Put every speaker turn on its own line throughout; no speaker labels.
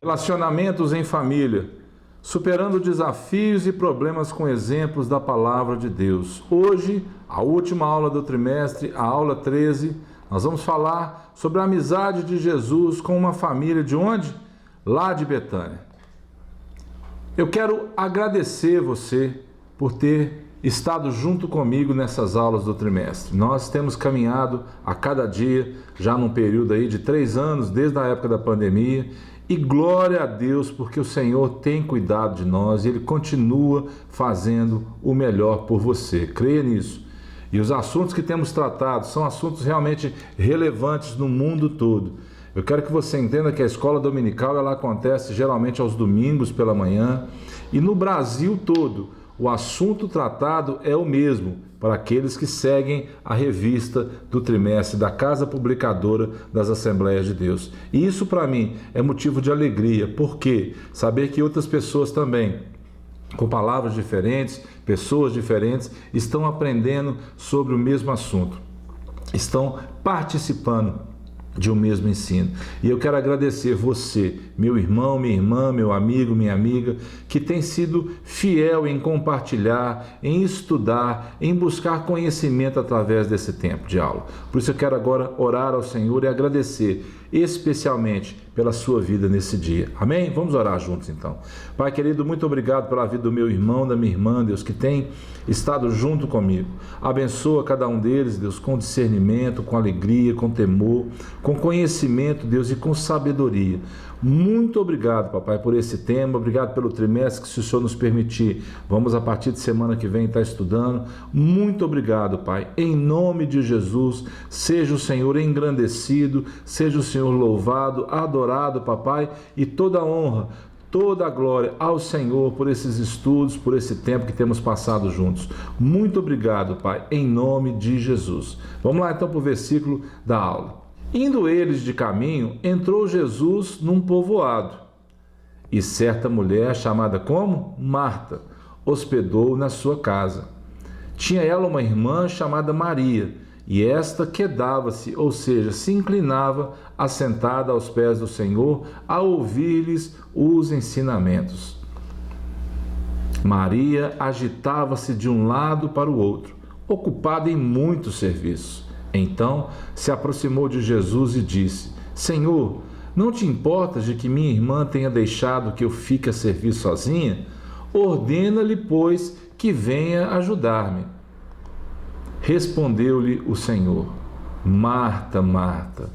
Relacionamentos em família, superando desafios e problemas com exemplos da palavra de Deus. Hoje, a última aula do trimestre, a aula 13, nós vamos falar sobre a amizade de Jesus com uma família de onde? Lá de Betânia. Eu quero agradecer você por ter estado junto comigo nessas aulas do trimestre. Nós temos caminhado a cada dia, já num período aí de 3 anos, desde a época da pandemia, e glória a Deus, porque o Senhor tem cuidado de nós e Ele continua fazendo o melhor por você. Creia nisso. E os assuntos que temos tratado são assuntos realmente relevantes no mundo todo. Eu quero que você entenda que a escola dominical ela acontece geralmente aos domingos pela manhã, e no Brasil todo o assunto tratado é o mesmo para aqueles que seguem a revista do trimestre da Casa Publicadora das Assembleias de Deus. E isso para mim é motivo de alegria, porque saber que outras pessoas também, com palavras diferentes, pessoas diferentes, estão aprendendo sobre o mesmo assunto, estão participando de um mesmo ensino. E eu quero agradecer você, meu irmão, minha irmã, meu amigo, minha amiga, que tem sido fiel em compartilhar, em estudar, em buscar conhecimento através desse tempo de aula. Por isso eu quero agora orar ao Senhor e agradecer especialmente pela sua vida nesse dia. Amém? Vamos orar juntos então. Pai querido, muito obrigado pela vida do meu irmão, da minha irmã, Deus, que tem estado junto comigo. Abençoa cada um deles, Deus, com discernimento, com alegria, com temor, com conhecimento, Deus, e com sabedoria. Muito obrigado, papai, por esse tema, obrigado pelo trimestre que, se o Senhor nos permitir, vamos a partir de semana que vem estar estudando. Muito obrigado, pai, em nome de Jesus, seja o Senhor engrandecido, seja o Senhor louvado, adorado, papai, e toda a honra, toda a glória ao Senhor por esses estudos, por esse tempo que temos passado juntos. Muito obrigado, pai, em nome de Jesus. Vamos lá então para o versículo da aula. Indo eles de caminho, entrou Jesus num povoado, e certa mulher, chamada como? Marta, hospedou na sua casa. Tinha ela uma irmã chamada Maria, e esta quedava-se, ou seja, se inclinava, assentada aos pés do Senhor, a ouvir-lhes os ensinamentos. Maria agitava-se de um lado para o outro, ocupada em muitos serviços. Então se aproximou de Jesus e disse: Senhor, não te importas de que minha irmã tenha deixado que eu fique a servir sozinha? Ordena-lhe, pois, que venha ajudar-me. Respondeu-lhe o Senhor: Marta, Marta,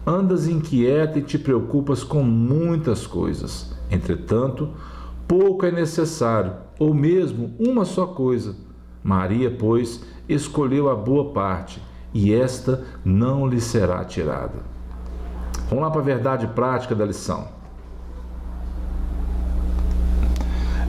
andas inquieta e te preocupas com muitas coisas. Entretanto, pouco é necessário, ou mesmo uma só coisa. Maria, pois, escolheu a boa parte, e esta não lhe será tirada. Vamos lá para a verdade prática da lição.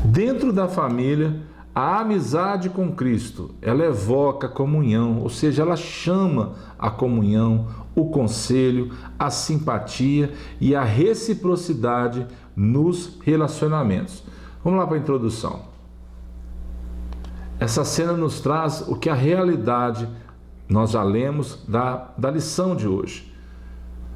Dentro da família, a amizade com Cristo, ela evoca comunhão, ou seja, ela chama a comunhão, o conselho, a simpatia e a reciprocidade nos relacionamentos. Vamos lá para a introdução. Essa cena nos traz o que a realidade nós já lemos da lição de hoje.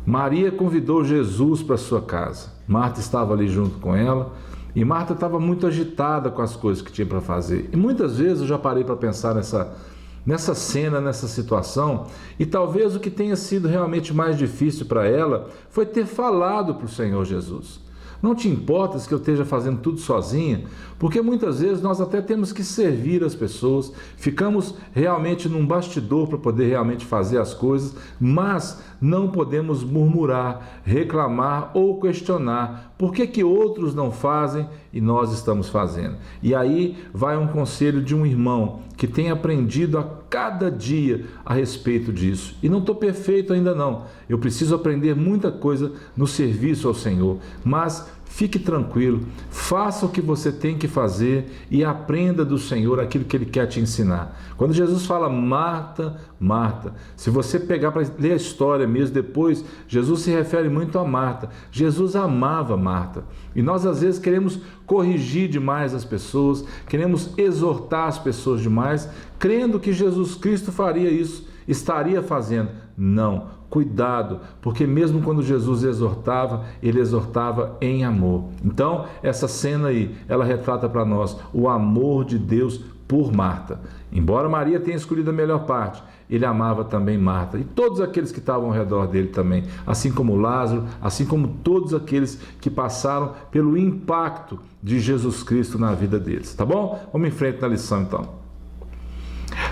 Maria convidou Jesus para sua casa. Marta estava ali junto com ela, e Marta estava muito agitada com as coisas que tinha para fazer. E muitas vezes eu já parei para pensar nessa cena, nessa situação, e talvez o que tenha sido realmente mais difícil para ela foi ter falado para o Senhor Jesus: não te importas que eu esteja fazendo tudo sozinha? Porque muitas vezes nós até temos que servir as pessoas, ficamos realmente num bastidor para poder realmente fazer as coisas, mas não podemos murmurar, reclamar ou questionar por que outros não fazem e nós estamos fazendo. E aí vai um conselho de um irmão que tem aprendido a cada dia a respeito disso. E não estou perfeito ainda não, eu preciso aprender muita coisa no serviço ao Senhor, mas fique tranquilo, faça o que você tem que fazer e aprenda do Senhor aquilo que Ele quer te ensinar. Quando Jesus fala Marta, Marta, se você pegar para ler a história mesmo depois, Jesus se refere muito a Marta. Jesus amava Marta. E nós às vezes queremos corrigir demais as pessoas, queremos exortar as pessoas demais, crendo que Jesus Cristo faria isso, estaria fazendo. Não. cuidado, porque mesmo quando Jesus exortava, ele exortava em amor. Então, essa cena aí, ela retrata para nós o amor de Deus por Marta. Embora Maria tenha escolhido a melhor parte, ele amava também Marta e todos aqueles que estavam ao redor dele também, assim como Lázaro, assim como todos aqueles que passaram pelo impacto de Jesus Cristo na vida deles. Tá bom? Vamos em frente na lição então.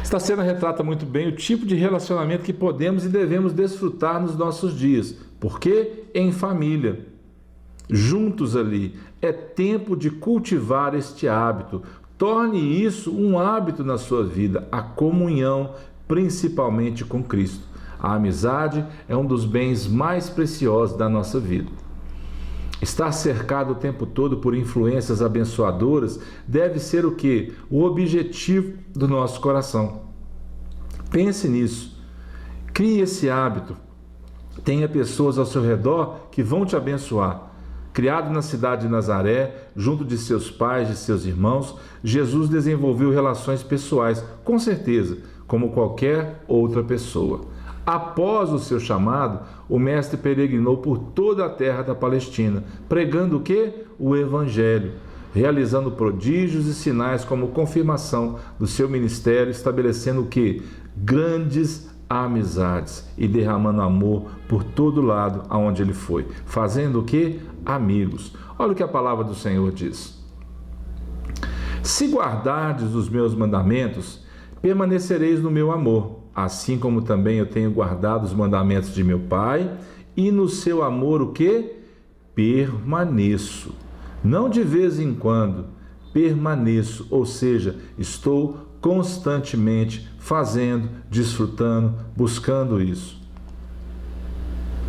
Esta cena retrata muito bem o tipo de relacionamento que podemos e devemos desfrutar nos nossos dias. Porque em família, juntos ali, é tempo de cultivar este hábito. Torne isso um hábito na sua vida, a comunhão, principalmente com Cristo. A amizade é um dos bens mais preciosos da nossa vida. Estar cercado o tempo todo por influências abençoadoras deve ser o quê? O objetivo do nosso coração. Pense nisso. Crie esse hábito. Tenha pessoas ao seu redor que vão te abençoar. Criado na cidade de Nazaré, junto de seus pais, de seus irmãos, Jesus desenvolveu relações pessoais, com certeza, como qualquer outra pessoa. Após o seu chamado, o mestre peregrinou por toda a terra da Palestina, pregando o quê? O Evangelho, realizando prodígios e sinais como confirmação do seu ministério, estabelecendo o quê? Grandes amizades e derramando amor por todo lado aonde ele foi, fazendo o quê? Amigos. Olha o que a palavra do Senhor diz. Se guardardes os meus mandamentos, permanecereis no meu amor, assim como também eu tenho guardado os mandamentos de meu Pai, e no seu amor o quê? Permaneço. Não de vez em quando, permaneço, ou seja, estou constantemente fazendo, desfrutando, buscando isso.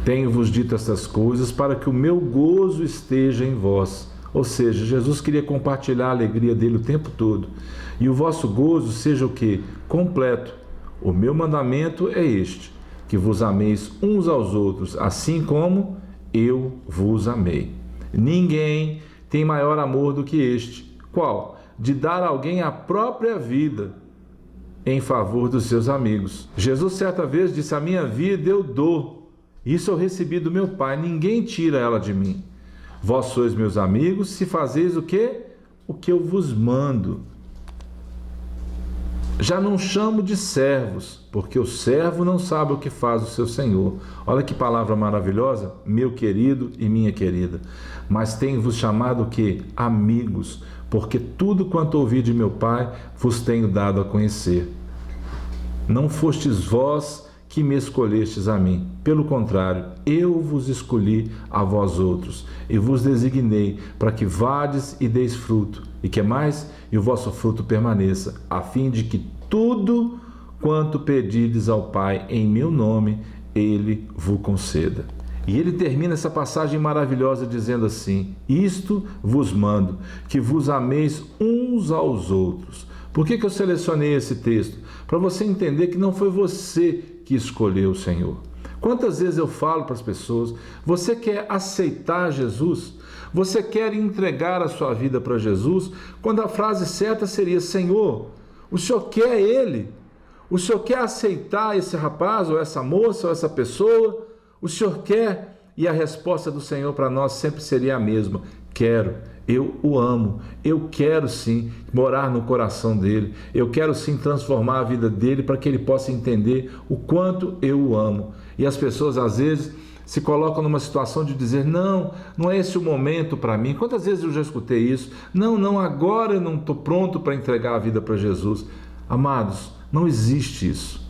Tenho-vos dito estas coisas para que o meu gozo esteja em vós. Ou seja, Jesus queria compartilhar a alegria dele o tempo todo. E o vosso gozo seja o quê? Completo. O meu mandamento é este, que vos ameis uns aos outros, assim como eu vos amei. Ninguém tem maior amor do que este. Qual? De dar a alguém a própria vida em favor dos seus amigos. Jesus certa vez disse, a minha vida eu dou. Isso eu recebi do meu Pai, ninguém tira ela de mim. Vós sois meus amigos, se fazeis o quê? O que eu vos mando. Já não chamo de servos, porque o servo não sabe o que faz o seu senhor. Olha que palavra maravilhosa, meu querido e minha querida. Mas tenho-vos chamado o quê? Amigos, porque tudo quanto ouvi de meu Pai vos tenho dado a conhecer. Não fostes vós que me escolhestes a mim. Pelo contrário, eu vos escolhi a vós outros e vos designei para que vades e deis fruto. E que mais? E o vosso fruto permaneça, a fim de que tudo quanto pedides ao Pai em meu nome, Ele vos conceda. E ele termina essa passagem maravilhosa dizendo assim, isto vos mando, que vos ameis uns aos outros. Por que eu selecionei esse texto? Para você entender que não foi você que escolheu o Senhor. Quantas vezes eu falo para as pessoas, você quer aceitar Jesus? Você quer entregar a sua vida para Jesus? Quando a frase certa seria, Senhor, o Senhor quer Ele? O Senhor quer aceitar esse rapaz, ou essa moça, ou essa pessoa? O Senhor quer? E a resposta do Senhor para nós sempre seria a mesma, quero. Eu o amo, eu quero sim morar no coração dele, eu quero sim transformar a vida dele para que ele possa entender o quanto eu o amo. E as pessoas às vezes se colocam numa situação de dizer, não é esse o momento para mim. Quantas vezes eu já escutei isso? Não, agora eu não estou pronto para entregar a vida para Jesus. Amados, não existe isso.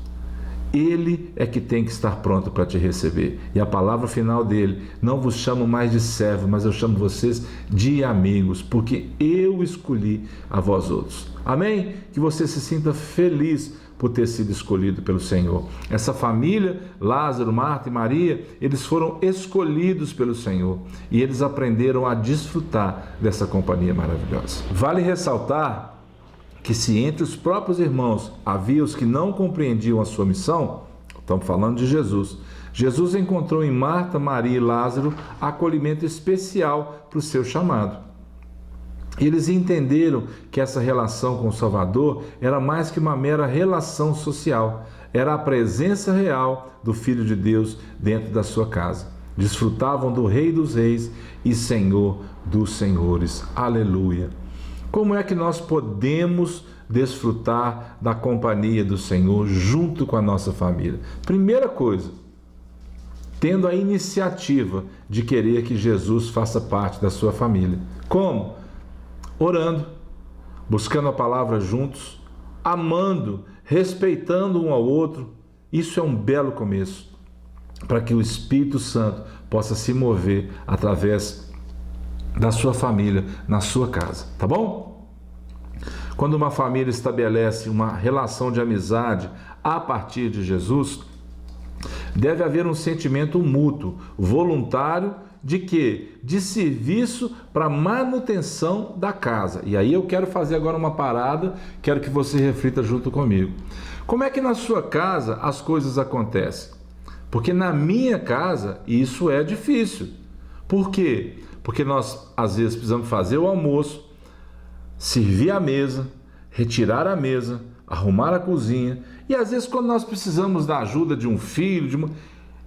Ele é que tem que estar pronto para te receber. E a palavra final dele, não vos chamo mais de servo, mas eu chamo vocês de amigos, porque eu escolhi a vós outros. Amém? Que você se sinta feliz por ter sido escolhido pelo Senhor. Essa família, Lázaro, Marta e Maria, eles foram escolhidos pelo Senhor e eles aprenderam a desfrutar dessa companhia maravilhosa. Vale ressaltar que se entre os próprios irmãos havia os que não compreendiam a sua missão, estamos falando de Jesus, Jesus encontrou em Marta, Maria e Lázaro acolhimento especial para o seu chamado. Eles entenderam que essa relação com o Salvador era mais que uma mera relação social, era a presença real do Filho de Deus dentro da sua casa. Desfrutavam do Rei dos Reis e Senhor dos Senhores. Aleluia! Como é que nós podemos desfrutar da companhia do Senhor junto com a nossa família? Primeira coisa, tendo a iniciativa de querer que Jesus faça parte da sua família. Como? Orando, buscando a palavra juntos, amando, respeitando um ao outro. Isso é um belo começo para que o Espírito Santo possa se mover através da sua família, na sua casa, tá bom? Quando uma família estabelece uma relação de amizade a partir de Jesus, deve haver um sentimento mútuo, voluntário, de quê? De serviço para manutenção da casa. E aí eu quero fazer agora uma parada, quero que você reflita junto comigo. Como é que na sua casa as coisas acontecem? Porque na minha casa isso é difícil. Por quê? Porque nós às vezes precisamos fazer o almoço, servir a mesa, retirar a mesa, arrumar a cozinha. E às vezes quando nós precisamos da ajuda de um filho,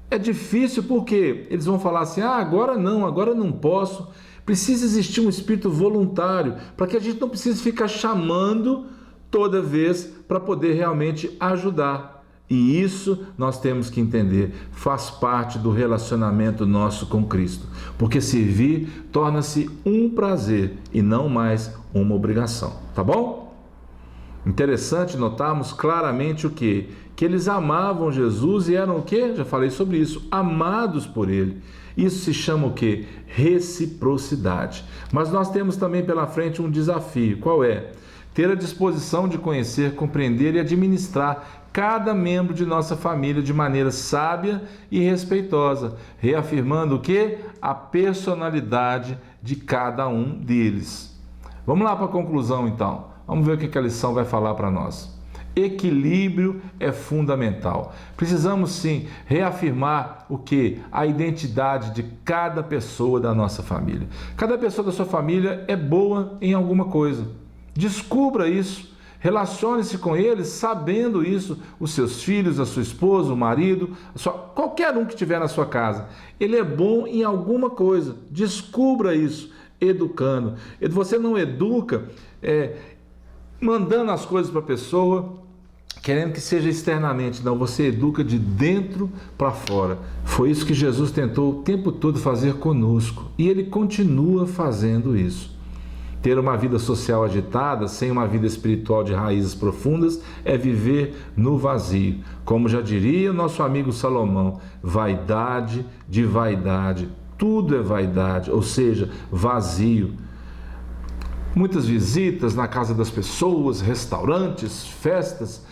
é difícil porque eles vão falar assim, agora não posso. Precisa existir um espírito voluntário para que a gente não precise ficar chamando toda vez para poder realmente ajudar. E isso nós temos que entender, faz parte do relacionamento nosso com Cristo. Porque servir torna-se um prazer e não mais uma obrigação, tá bom? Interessante notarmos claramente o quê? Que eles amavam Jesus e eram o quê? Já falei sobre isso, amados por Ele. Isso se chama o quê? Reciprocidade. Mas nós temos também pela frente um desafio. Qual é? Ter a disposição de conhecer, compreender e administrar cada membro de nossa família de maneira sábia e respeitosa, reafirmando o quê? A personalidade de cada um deles. Vamos lá para a conclusão então. Vamos ver o que a lição vai falar para nós. Equilíbrio é fundamental. Precisamos sim reafirmar o que? A identidade de cada pessoa da nossa família. Cada pessoa da sua família é boa em alguma coisa. Descubra isso. Relacione-se com eles sabendo isso. Os seus filhos, a sua esposa, o marido, qualquer um que estiver na sua casa. Ele é bom em alguma coisa. Descubra isso. Educando. Você não educa mandando as coisas para a pessoa, querendo que seja externamente. Não, você educa de dentro para fora. Foi isso que Jesus tentou o tempo todo fazer conosco. E Ele continua fazendo isso. Ter uma vida social agitada, sem uma vida espiritual de raízes profundas, é viver no vazio. Como já diria nosso amigo Salomão, vaidade de vaidade. Tudo é vaidade, ou seja, vazio. Muitas visitas na casa das pessoas, restaurantes, festas,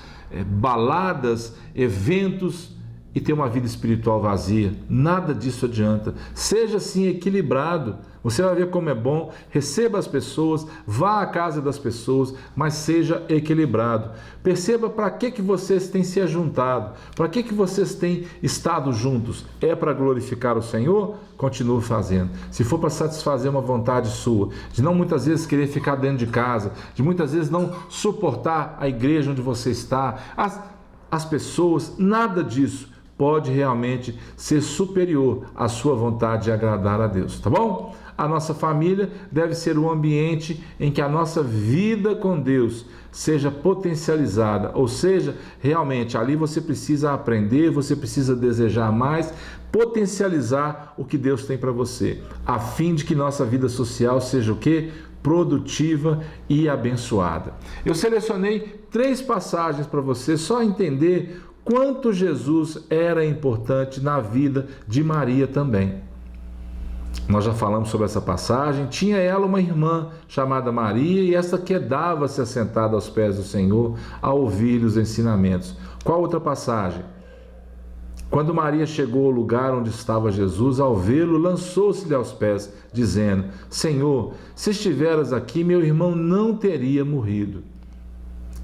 baladas, eventos e ter uma vida espiritual vazia. Nada disso adianta. Seja assim equilibrado. Você vai ver como é bom. Receba as pessoas, vá à casa das pessoas, mas seja equilibrado. Perceba para que vocês têm se ajuntado, para que vocês têm estado juntos. É para glorificar o Senhor? Continue fazendo. Se for para satisfazer uma vontade sua, de não muitas vezes querer ficar dentro de casa, de muitas vezes não suportar a igreja onde você está, as pessoas, nada disso pode realmente ser superior à sua vontade de agradar a Deus, tá bom? A nossa família deve ser um ambiente em que a nossa vida com Deus seja potencializada, ou seja, realmente ali você precisa aprender, você precisa desejar mais, potencializar o que Deus tem para você, a fim de que nossa vida social seja o quê? Produtiva e abençoada. Eu selecionei 3 passagens para você só entender quanto Jesus era importante na vida de Maria também. Nós já falamos sobre essa passagem. Tinha ela uma irmã chamada Maria e essa quedava-se assentada aos pés do Senhor a ouvir os ensinamentos. Qual outra passagem? Quando Maria chegou ao lugar onde estava Jesus, ao vê-lo, lançou-se-lhe aos pés, dizendo: Senhor, se estiveras aqui, meu irmão não teria morrido.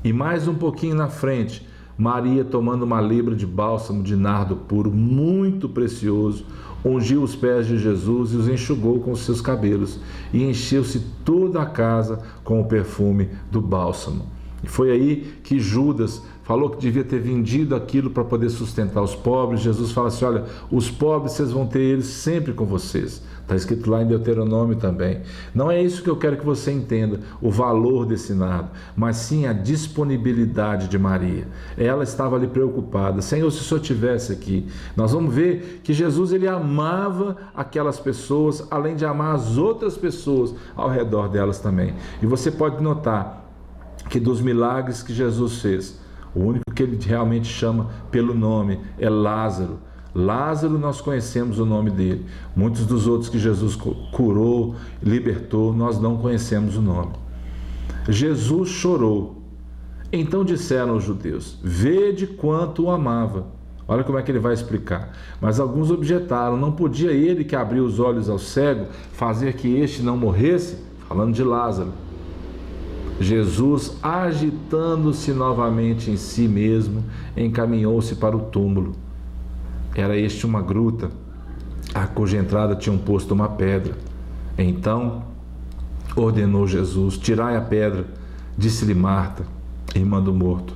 E mais um pouquinho na frente, Maria, tomando uma libra de bálsamo de nardo puro, muito precioso, ungiu os pés de Jesus e os enxugou com os seus cabelos, e encheu-se toda a casa com o perfume do bálsamo. E foi aí que Judas falou que devia ter vendido aquilo para poder sustentar os pobres. Jesus fala assim: olha, os pobres vocês vão ter eles sempre com vocês. Está escrito lá em Deuteronômio também. Não é isso que eu quero que você entenda, o valor desse nardo, mas sim a disponibilidade de Maria. Ela estava ali preocupada. Senhor, se o Senhor estivesse aqui, nós vamos ver que Jesus, ele amava aquelas pessoas, além de amar as outras pessoas ao redor delas também. E você pode notar que dos milagres que Jesus fez, o único que ele realmente chama pelo nome é Lázaro. Lázaro, nós conhecemos o nome dele. Muitos dos outros que Jesus curou, libertou, nós não conhecemos o nome. Jesus chorou. Então disseram os judeus: vede quanto o amava. Olha como é que ele vai explicar. Mas alguns objetaram: não podia ele que abriu os olhos ao cego fazer que este não morresse? Falando de Lázaro. Jesus, agitando-se novamente em si mesmo, encaminhou-se para o túmulo. Era este uma gruta, a cuja entrada tinham posto uma pedra. Então ordenou Jesus: tirai a pedra. Disse-lhe Marta, irmã do morto: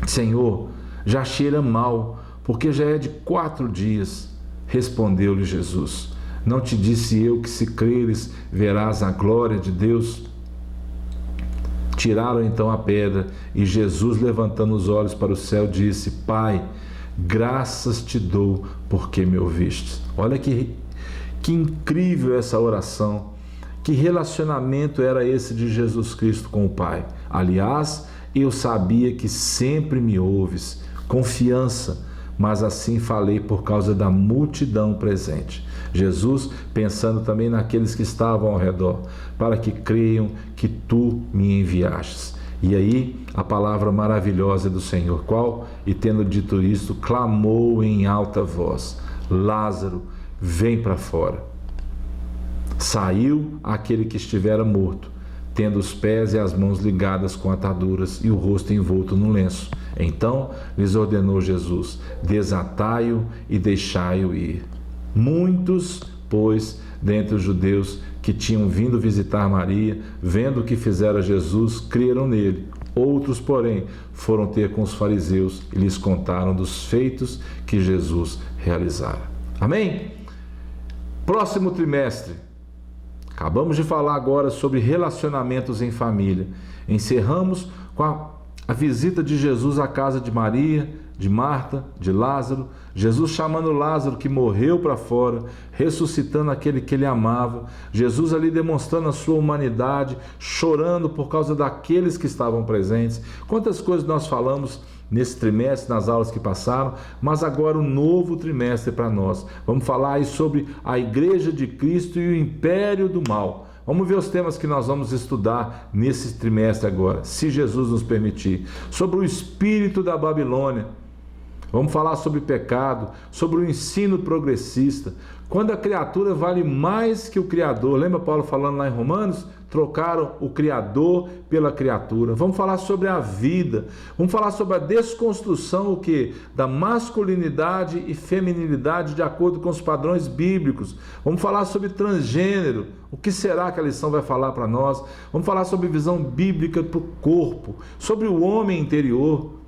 Senhor, já cheira mal, porque já é de 4 dias. Respondeu-lhe Jesus: não te disse eu que, se creres, verás a glória de Deus? Tiraram então a pedra, e Jesus, levantando os olhos para o céu, disse: Pai, graças te dou porque me ouviste. Olha que incrível essa oração. Que relacionamento era esse de Jesus Cristo com o Pai? Aliás, eu sabia que sempre me ouves. Confiança, mas assim falei por causa da multidão presente. Jesus pensando também naqueles que estavam ao redor, para que creiam que tu me enviastes. E aí a palavra maravilhosa do Senhor, qual? E tendo dito isto, clamou em alta voz: Lázaro, vem para fora. Saiu aquele que estivera morto, tendo os pés e as mãos ligadas com ataduras e o rosto envolto num lenço. Então lhes ordenou Jesus: desatai-o e deixai-o ir. Muitos, pois, dentre os judeus que tinham vindo visitar Maria, vendo o que fizera Jesus, creram nele. Outros, porém, foram ter com os fariseus e lhes contaram dos feitos que Jesus realizara. Amém? Próximo trimestre. Acabamos de falar agora sobre relacionamentos em família. Encerramos com a visita de Jesus à casa de Maria, de Marta, de Lázaro. Jesus chamando Lázaro, que morreu, para fora, ressuscitando aquele que ele amava. Jesus ali demonstrando a sua humanidade, chorando por causa daqueles que estavam presentes. Quantas coisas nós falamos nesse trimestre, nas aulas que passaram, mas agora um novo trimestre para nós. Vamos falar aí sobre a Igreja de Cristo e o Império do Mal. Vamos ver os temas que nós vamos estudar nesse trimestre agora, se Jesus nos permitir. Sobre o espírito da Babilônia. Vamos falar sobre pecado, sobre o ensino progressista. Quando a criatura vale mais que o Criador. Lembra Paulo falando lá em Romanos? Trocaram o Criador pela criatura. Vamos falar sobre a vida. Vamos falar sobre a desconstrução, o quê? Da masculinidade e feminilidade de acordo com os padrões bíblicos. Vamos falar sobre transgênero. O que será que a lição vai falar para nós? Vamos falar sobre visão bíblica para o corpo, sobre o homem interior.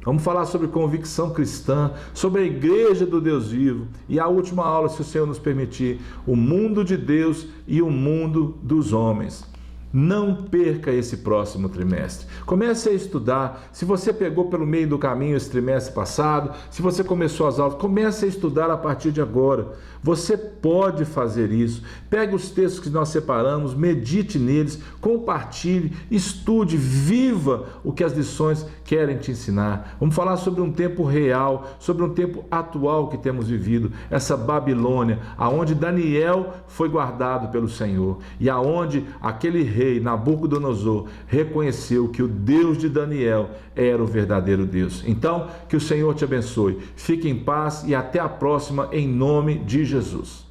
Vamos falar sobre convicção cristã, sobre a igreja do Deus vivo. E a última aula, se o Senhor nos permitir, o mundo de Deus e o mundo dos homens. Não perca esse próximo trimestre. Comece a estudar. Se você pegou pelo meio do caminho esse trimestre passado, se você começou as aulas, comece a estudar a partir de agora. Você pode fazer isso. Pegue os textos que nós separamos, medite neles, compartilhe, estude, viva o que as lições querem te ensinar. Vamos falar sobre um tempo real, sobre um tempo atual que temos vivido, essa Babilônia, aonde Daniel foi guardado pelo Senhor e aonde aquele rei Nabucodonosor reconheceu que o Deus de Daniel era o verdadeiro Deus. Então, que o Senhor te abençoe. Fique em paz e até a próxima, em nome de Jesus.